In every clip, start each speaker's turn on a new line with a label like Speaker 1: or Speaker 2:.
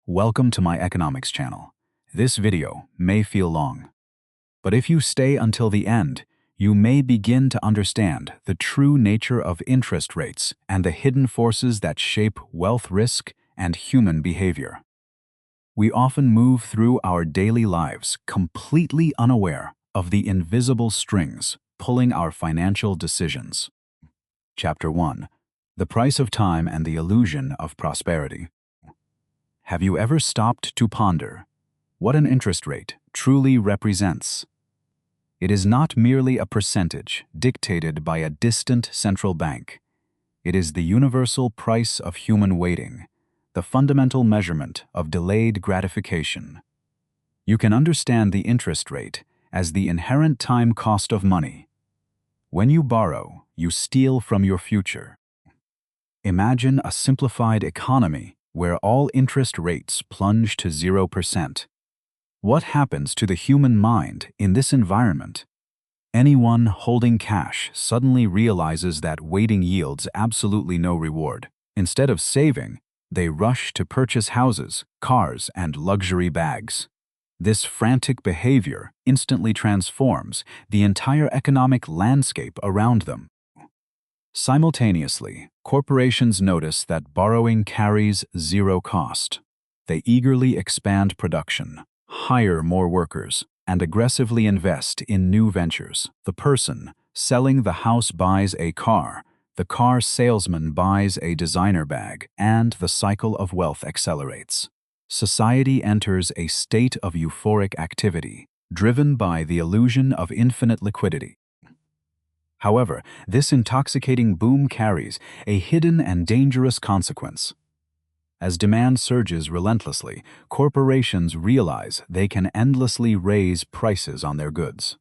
Speaker 1: Welcome to my economics channel. This video may feel long, but if you stay until the end, you may begin to understand the true nature of interest rates and the hidden forces that shape wealth risk and human behavior. We often move through our daily lives completely unaware of the invisible strings pulling our financial decisions. Chapter 1. The Price of Time and the Illusion of Prosperity. Have you ever stopped to ponder what an interest rate truly represents? It is not merely a percentage dictated by a distant central bank. It is the universal price of human waiting, the fundamental measurement of delayed gratification. You can understand the interest rate as the inherent time cost of money. When you borrow, you steal from your future. Imagine a simplified economy where all interest rates plunge to 0%. What happens to the human mind in this environment? Anyone holding cash suddenly realizes that waiting yields absolutely no reward. Instead of saving, they rush to purchase houses, cars, and luxury bags. This frantic behavior instantly transforms the entire economic landscape around them. Simultaneously, corporations notice that borrowing carries zero cost. They eagerly expand production, hire more workers, and aggressively invest in new ventures. The person selling the house buys a car, the car salesman buys a designer bag, and the cycle of wealth accelerates. Society enters a state of euphoric activity, driven by the illusion of infinite liquidity. However, this intoxicating boom carries a hidden and dangerous consequence. As demand surges relentlessly, corporations realize they can endlessly raise prices on their goods.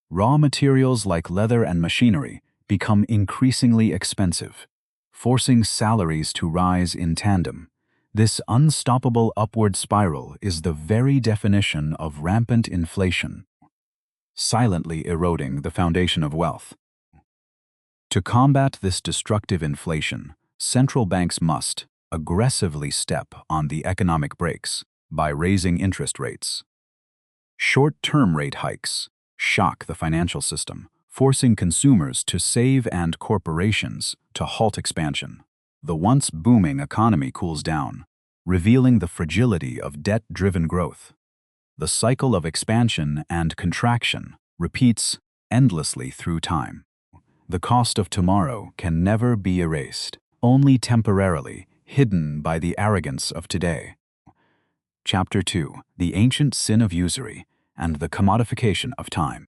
Speaker 1: Raw materials like leather and machinery become increasingly expensive, forcing salaries to rise in tandem. This unstoppable upward spiral is the very definition of rampant inflation, silently eroding the foundation of wealth. To combat this destructive inflation, central banks must aggressively step on the economic brakes by raising interest rates. Short-term rate hikes shock the financial system, forcing consumers to save and corporations to halt expansion. The once booming economy cools down, revealing the fragility of debt-driven growth. The cycle of expansion and contraction repeats endlessly through time. The cost of tomorrow can never be erased, only temporarily hidden by the arrogance of today. Chapter 2. The Ancient Sin of Usury and the Commodification of Time.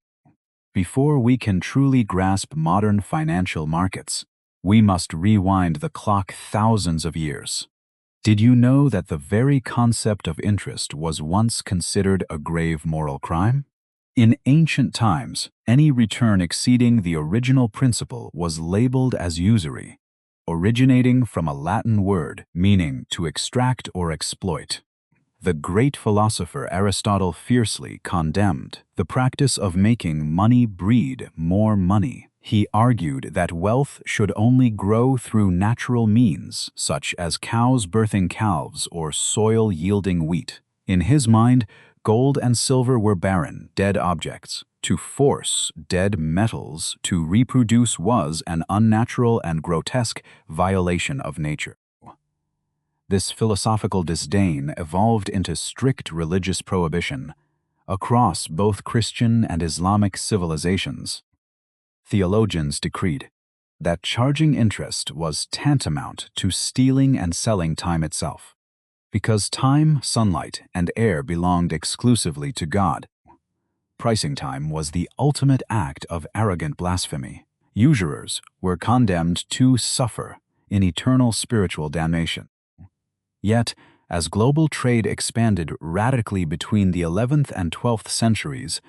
Speaker 1: Before we can truly grasp modern financial markets, we must rewind the clock thousands of years. Did you know that the very concept of interest was once considered a grave moral crime? In ancient times, any return exceeding the original principal was labeled as usury, originating from a Latin word meaning to extract or exploit. The great philosopher Aristotle fiercely condemned the practice of making money breed more money. He argued that wealth should only grow through natural means, such as cows birthing calves or soil yielding wheat. In his mind, gold and silver were barren, dead objects. To force dead metals to reproduce was an unnatural and grotesque violation of nature. This philosophical disdain evolved into strict religious prohibition across both Christian and Islamic civilizations. Theologians decreed that charging interest was tantamount to stealing and selling time itself. Because time, sunlight, and air belonged exclusively to God, pricing time was the ultimate act of arrogant blasphemy. Usurers were condemned to suffer in eternal spiritual damnation. Yet, as global trade expanded radically between the 11th and 12th centuries,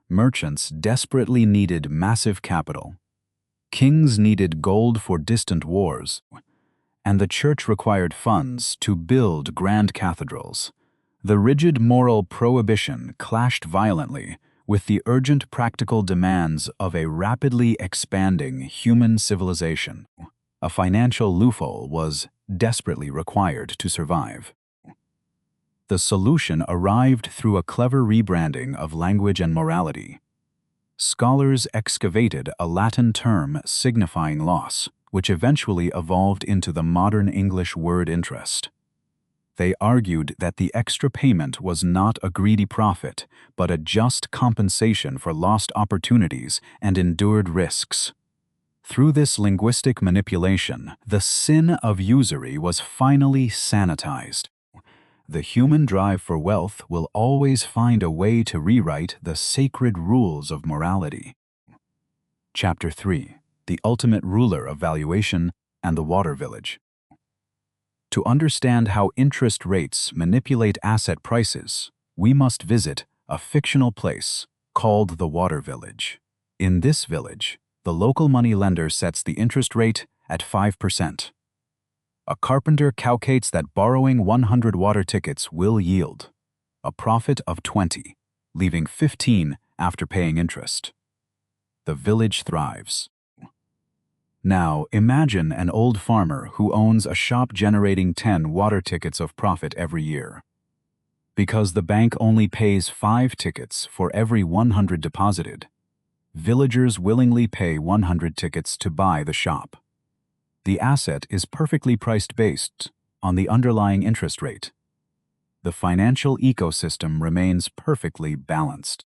Speaker 1: merchants desperately needed massive capital. Kings needed gold for distant wars, and the church required funds to build grand cathedrals. The rigid moral prohibition clashed violently with the urgent practical demands of a rapidly expanding human civilization. A financial loophole was desperately required to survive. The solution arrived through a clever rebranding of language and morality. Scholars excavated a Latin term signifying loss, which eventually evolved into the modern English word interest. They argued that the extra payment was not a greedy profit, but a just compensation for lost opportunities and endured risks. Through this linguistic manipulation, the sin of usury was finally sanitized. The human drive for wealth will always find a way to rewrite the sacred rules of morality. Chapter 3: The Ultimate Ruler of Valuation and the Water Village. To understand how interest rates manipulate asset prices, we must visit a fictional place called the Water Village. In this village, the local money lender sets the interest rate at 5%. A carpenter calculates that borrowing 100 water tickets will yield a profit of 20, leaving 15 after paying interest. The village thrives. Now, imagine an old farmer who owns a shop generating 10 water tickets of profit every year. Because the bank only pays 5 tickets for every 100 deposited, villagers willingly pay 100 tickets to buy the shop. The asset is perfectly priced based on the underlying interest rate. The financial ecosystem remains perfectly balanced.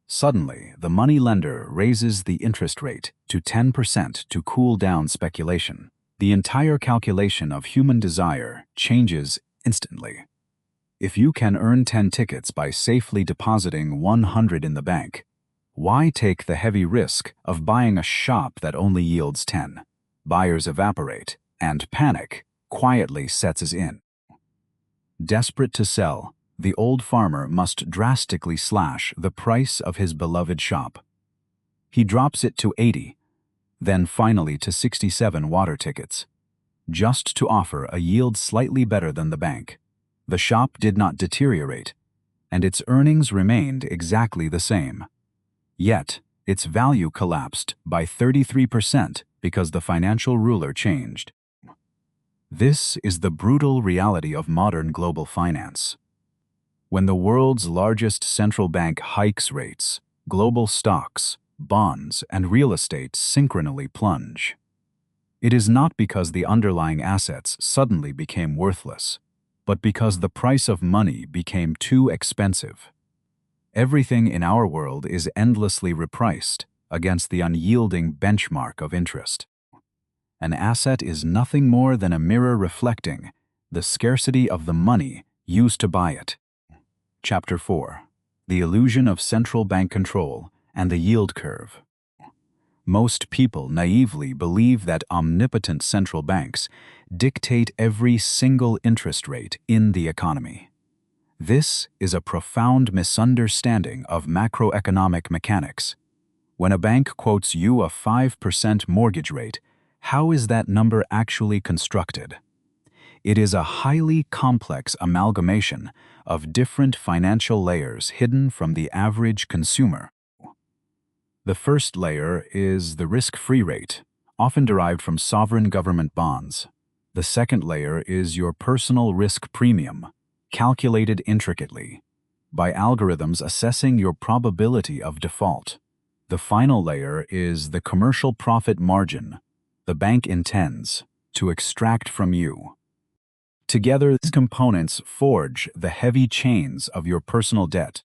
Speaker 1: Suddenly, the money lender raises the interest rate to 10% to cool down speculation. The entire calculation of human desire changes instantly. If you can earn 10 tickets by safely depositing 100 in the bank, why take the heavy risk of buying a shop that only yields 10? Buyers evaporate, and panic quietly sets in. Desperate to sell, the old farmer must drastically slash the price of his beloved shop. He drops it to 80, then finally to 67 water tickets, just to offer a yield slightly better than the bank. The shop did not deteriorate, and its earnings remained exactly the same. Yet, its value collapsed by 33% because the financial ruler changed. This is the brutal reality of modern global finance. When the world's largest central bank hikes rates, global stocks, bonds, and real estate synchronously plunge. It is not because the underlying assets suddenly became worthless, but because the price of money became too expensive. Everything in our world is endlessly repriced against the unyielding benchmark of interest. An asset is nothing more than a mirror reflecting the scarcity of the money used to buy it. Chapter 4: The Illusion of Central Bank Control and the Yield Curve. Most people naively believe that omnipotent central banks dictate every single interest rate in the economy. This is a profound misunderstanding of macroeconomic mechanics. When a bank quotes you a 5% mortgage rate, how is that number actually constructed? It is a highly complex amalgamation of different financial layers hidden from the average consumer. The first layer is the risk-free rate, often derived from sovereign government bonds. The second layer is your personal risk premium, calculated intricately by algorithms assessing your probability of default. The final layer is the commercial profit margin the bank intends to extract from you. Together, these components forge the heavy chains of your personal debt.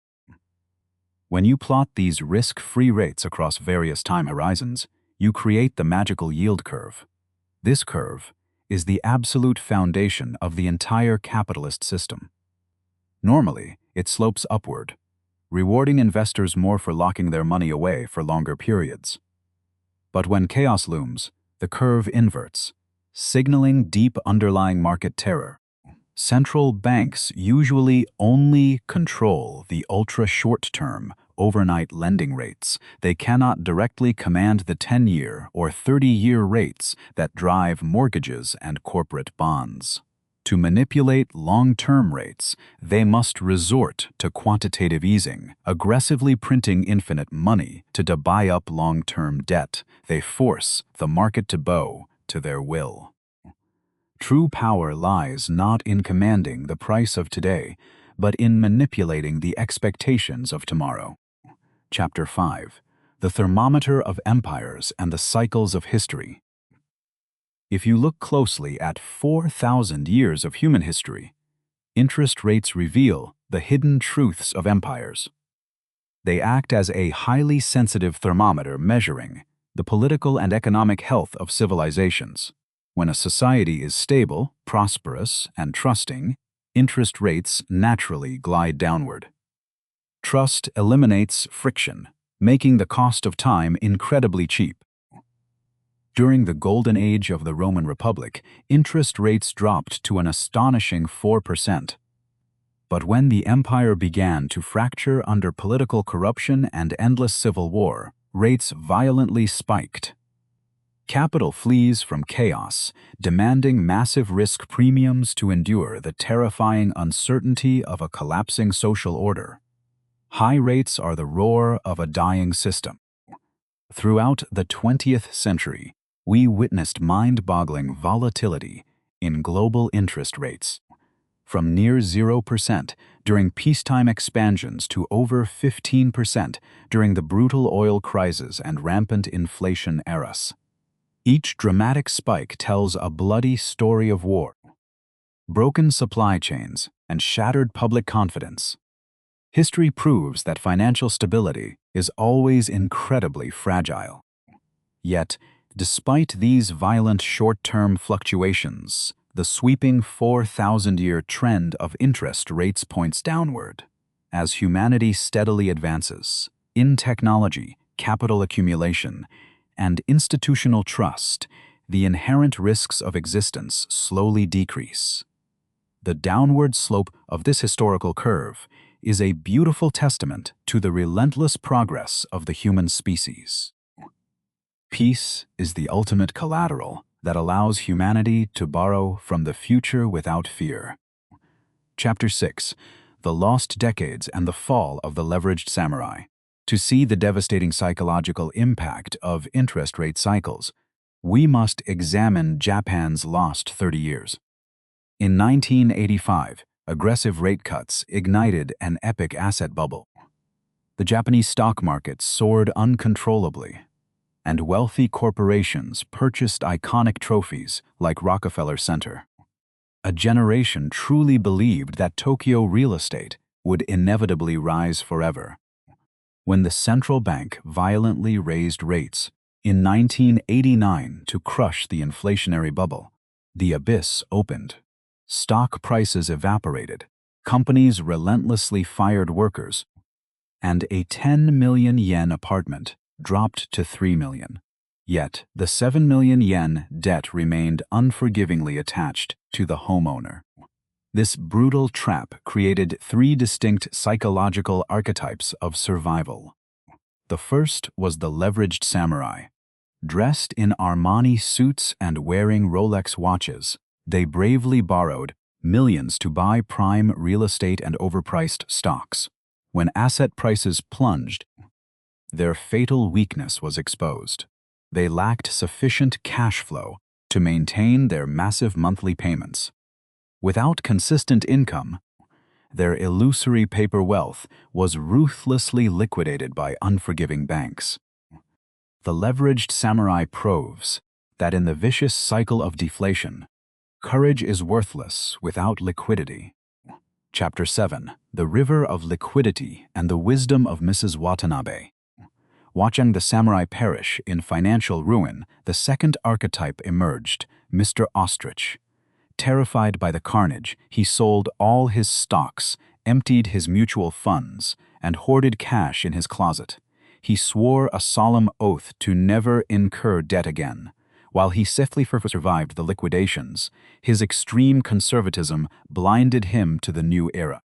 Speaker 1: When you plot these risk-free rates across various time horizons, you create the magical yield curve. This curve is the absolute foundation of the entire capitalist system. Normally, it slopes upward, rewarding investors more for locking their money away for longer periods. But when chaos looms, the curve inverts, signaling deep underlying market terror. Central banks usually only control the ultra-short-term, overnight lending rates. They cannot directly command the 10-year or 30-year rates that drive mortgages and corporate bonds. To manipulate long-term rates, they must resort to quantitative easing, aggressively printing infinite money to buy up long-term debt. They force the market to bow to their will. True power lies not in commanding the price of today, but in manipulating the expectations of tomorrow. Chapter 5. The Thermometer of Empires and the Cycles of History. If you look closely at 4,000 years of human history, interest rates reveal the hidden truths of empires. They act as a highly sensitive thermometer measuring the political and economic health of civilizations. When a society is stable, prosperous, and trusting, interest rates naturally glide downward. Trust eliminates friction, making the cost of time incredibly cheap. During the golden age of the Roman Republic, interest rates dropped to an astonishing 4%. But when the empire began to fracture under political corruption and endless civil war, rates violently spiked. Capital flees from chaos, demanding massive risk premiums to endure the terrifying uncertainty of a collapsing social order. High rates are the roar of a dying system. Throughout the 20th century, we witnessed mind-boggling volatility in global interest rates, from near 0% during peacetime expansions to over 15% during the brutal oil crisis and rampant inflation eras. Each dramatic spike tells a bloody story of war, broken supply chains, and shattered public confidence. History proves that financial stability is always incredibly fragile. Yet, despite these violent short-term fluctuations, the sweeping 4,000-year trend of interest rates points downward. As humanity steadily advances in technology, capital accumulation, and institutional trust, the inherent risks of existence slowly decrease. The downward slope of this historical curve is a beautiful testament to the relentless progress of the human species. Peace is the ultimate collateral that allows humanity to borrow from the future without fear. Chapter 6. The Lost Decades and the Fall of the Leveraged Samurai. To see the devastating psychological impact of interest rate cycles, we must examine Japan's lost 30 years. In 1985, aggressive rate cuts ignited an epic asset bubble. The Japanese stock market soared uncontrollably, and wealthy corporations purchased iconic trophies like Rockefeller Center. A generation truly believed that Tokyo real estate would inevitably rise forever. When the central bank violently raised rates in 1989 to crush the inflationary bubble, the abyss opened. Stock prices evaporated, companies relentlessly fired workers, and a 10 million yen apartment dropped to 3 million. Yet, the 7 million yen debt remained unforgivingly attached to the homeowner. This brutal trap created three distinct psychological archetypes of survival. The first was the leveraged samurai. Dressed in Armani suits and wearing Rolex watches, they bravely borrowed millions to buy prime real estate and overpriced stocks. When asset prices plunged, their fatal weakness was exposed. They lacked sufficient cash flow to maintain their massive monthly payments. Without consistent income, their illusory paper wealth was ruthlessly liquidated by unforgiving banks. The leveraged samurai proves that in the vicious cycle of deflation, courage is worthless without liquidity. Chapter 7. The River of Liquidity and the Wisdom of Mrs. Watanabe. Watching the samurai perish in financial ruin, the second archetype emerged, Mr. Ostrich. Terrified by the carnage, he sold all his stocks, emptied his mutual funds, and hoarded cash in his closet. He swore a solemn oath to never incur debt again. While he safely survived the liquidations, his extreme conservatism blinded him to the new era.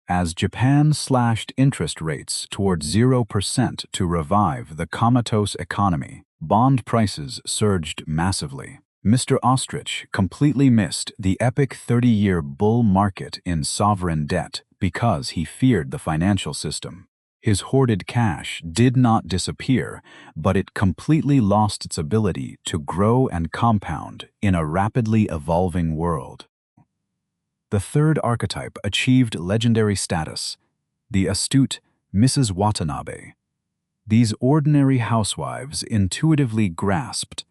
Speaker 1: As Japan slashed interest rates toward 0% to revive the comatose economy, bond prices surged massively. Mr. Ostrich completely missed the epic 30-year bull market in sovereign debt because he feared the financial system. His hoarded cash did not disappear, but it completely lost its ability to grow and compound in a rapidly evolving world. The third archetype achieved legendary status, the astute Mrs. Watanabe. These ordinary housewives intuitively grasped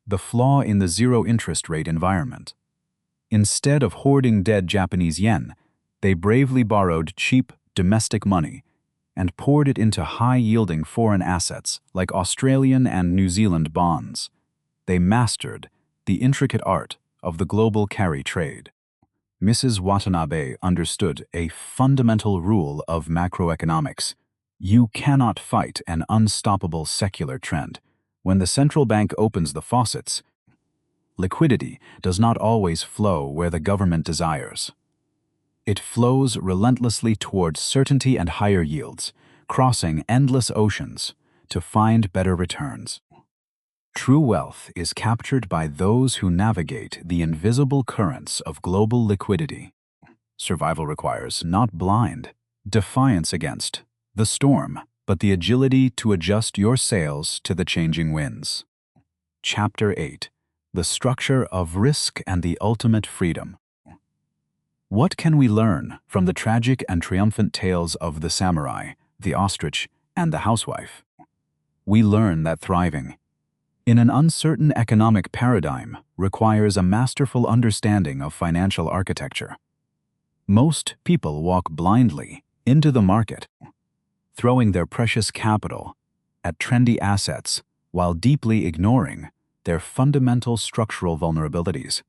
Speaker 1: the flaw in the zero-interest rate environment. Instead of hoarding dead Japanese yen, they bravely borrowed cheap domestic money and poured it into high-yielding foreign assets like Australian and New Zealand bonds. They mastered the intricate art of the global carry trade. Mrs. Watanabe understood a fundamental rule of macroeconomics. You cannot fight an unstoppable secular trend. When the central bank opens the faucets, liquidity does not always flow where the government desires. It flows relentlessly towards certainty and higher yields, crossing endless oceans to find better returns. True wealth is captured by those who navigate the invisible currents of global liquidity. Survival requires not blind defiance against the storm, but the agility to adjust your sails to the changing winds. Chapter 8: The Structure of Risk and the Ultimate Freedom. What can we learn from the tragic and triumphant tales of the samurai, the ostrich, and the housewife? We learn that thriving in an uncertain economic paradigm requires a masterful understanding of financial architecture. Most people walk blindly into the market, throwing their precious capital at trendy assets while deeply ignoring their fundamental structural vulnerabilities.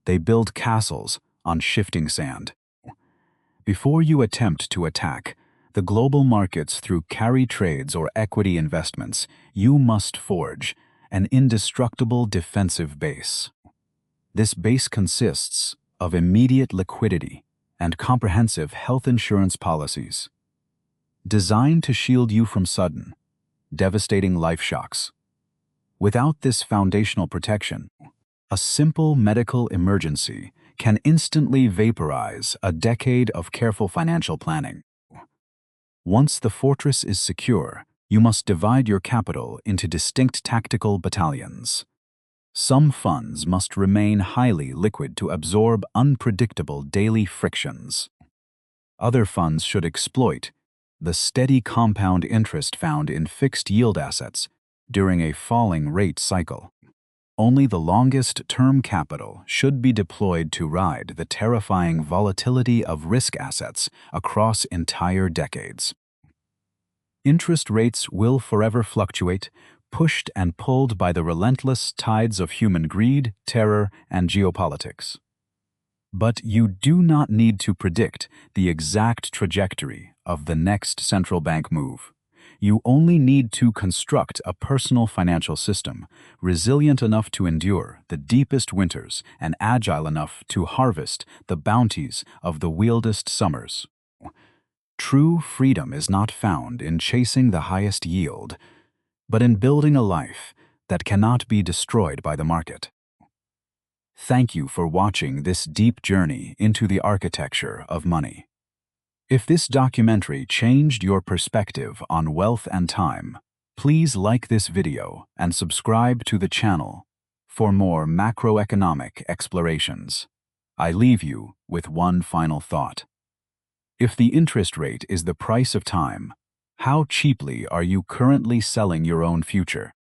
Speaker 1: They build castles on shifting sand. Before you attempt to attack the global markets through carry trades or equity investments, you must forge an indestructible defensive base. This base consists of immediate liquidity and comprehensive health insurance policies, designed to shield you from sudden, devastating life shocks. Without this foundational protection, a simple medical emergency can instantly vaporize a decade of careful financial planning. Once the fortress is secure, you must divide your capital into distinct tactical battalions. Some funds must remain highly liquid to absorb unpredictable daily frictions. Other funds should exploit the steady compound interest found in fixed yield assets during a falling rate cycle. Only the longest-term capital should be deployed to ride the terrifying volatility of risk assets across entire decades. Interest rates will forever fluctuate, pushed and pulled by the relentless tides of human greed, terror, and geopolitics. But you do not need to predict the exact trajectory of the next central bank move. You only need to construct a personal financial system, resilient enough to endure the deepest winters and agile enough to harvest the bounties of the wildest summers. True freedom is not found in chasing the highest yield, but in building a life that cannot be destroyed by the market. Thank you for watching this deep journey into the architecture of money. If this documentary changed your perspective on wealth and time, please like this video and subscribe to the channel for more macroeconomic explorations. I leave you with one final thought. If the interest rate is the price of time, how cheaply are you currently selling your own future?